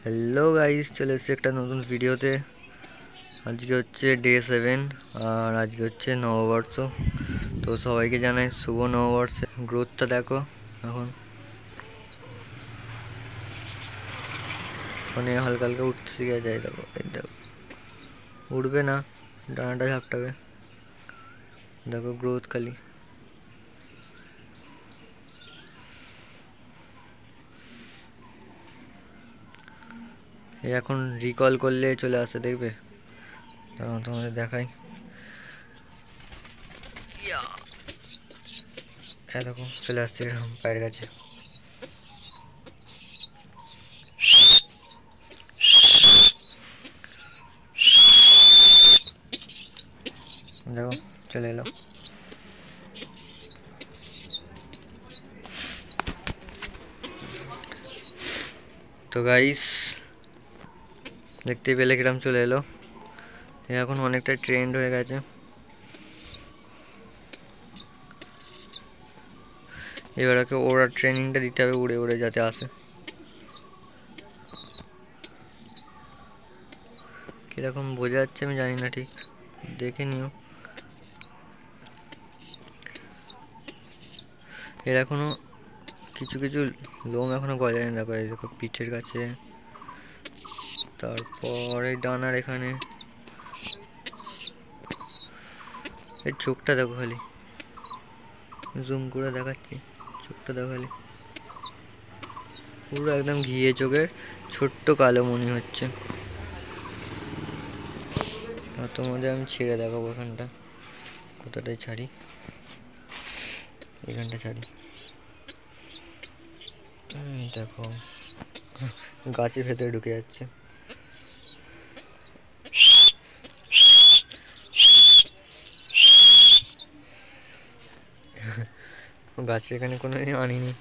Hello guys, চলে এসেছি একটা নতুন ভিডিওতে। আজকে হচ্ছে ডে 7 আর আজকে হচ্ছে নববর্ষ। তো সবাইকে জানাই শুভ নববর্ষে। গ্রোথটা দেখো এখন ফোনে হালকা হালকা উঠতে শিখে যায়। দেখো এই দেখো, উঠবে না, ডানাটা ঝাপটাবে। দেখো গ্রোথ খালি। এখন রিকল করলে চলে আসে, দেখবে। তখন তোমাদের দেখাই। দেখো চলে আসছে এরকম পায়ের কাছে। দেখো চলে এলো। তো গাইস দেখতে পেলে কিরম চলে এলো। এখন অনেকটা ট্রেন্ড হয়ে গেছে। এবার ওকে ওরা ট্রেনিংটা দিতে হবে, উড়ে উড়ে যাতে আসে। কিরকম বোঝা যাচ্ছে আমি জানি না, ঠিক দেখে নিও। এর এখনো কিছু কিছু লোম এখনো গজায়নি। দেখো এই দেখো পিঠের কাছে, তারপর এই ডানার এখানে। এর চোখটা দেখো খালি, জুম করে দেখাচ্ছি। চোখটা দেখো খালি, পুরো একদম ঘিয়ে চোখের, ছোট্ট কালো মনি হচ্ছে। আর তোমাদের আমি ছেড়ে দেখাবো এখানটা, কতটাই ছাড়ি। এখানটা ছাড়ি, দেখো গাছের ভেতরে ঢুকে যাচ্ছে। গাছের এখানে কোনো আনিনি।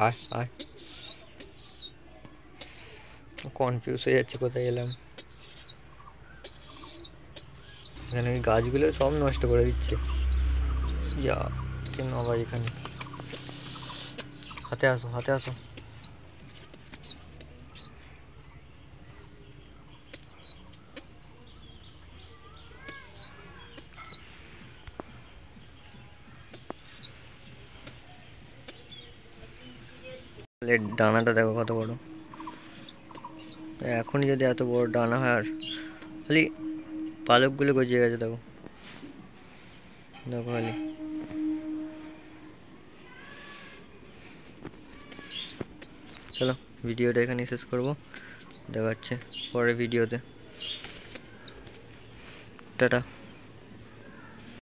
আয় আয়, কনফিউজ হয়ে যাচ্ছে কোথায় এলাম। এখানে গাছগুলো সব নষ্ট করে দিচ্ছে। ইয়া কেন আবার এখানে? হাতে আসো, হাতে আসো। ডানাটা দেখো কত বড়। এখনই যদি এত বড় ডানা হয়, আর খালি পালকগুলো গজিয়ে গেছে। দেখো দেখো খালি। চলো ভিডিওটা এখানেই শেষ করবো, দেখা হচ্ছে পরের ভিডিওতে। টাটা।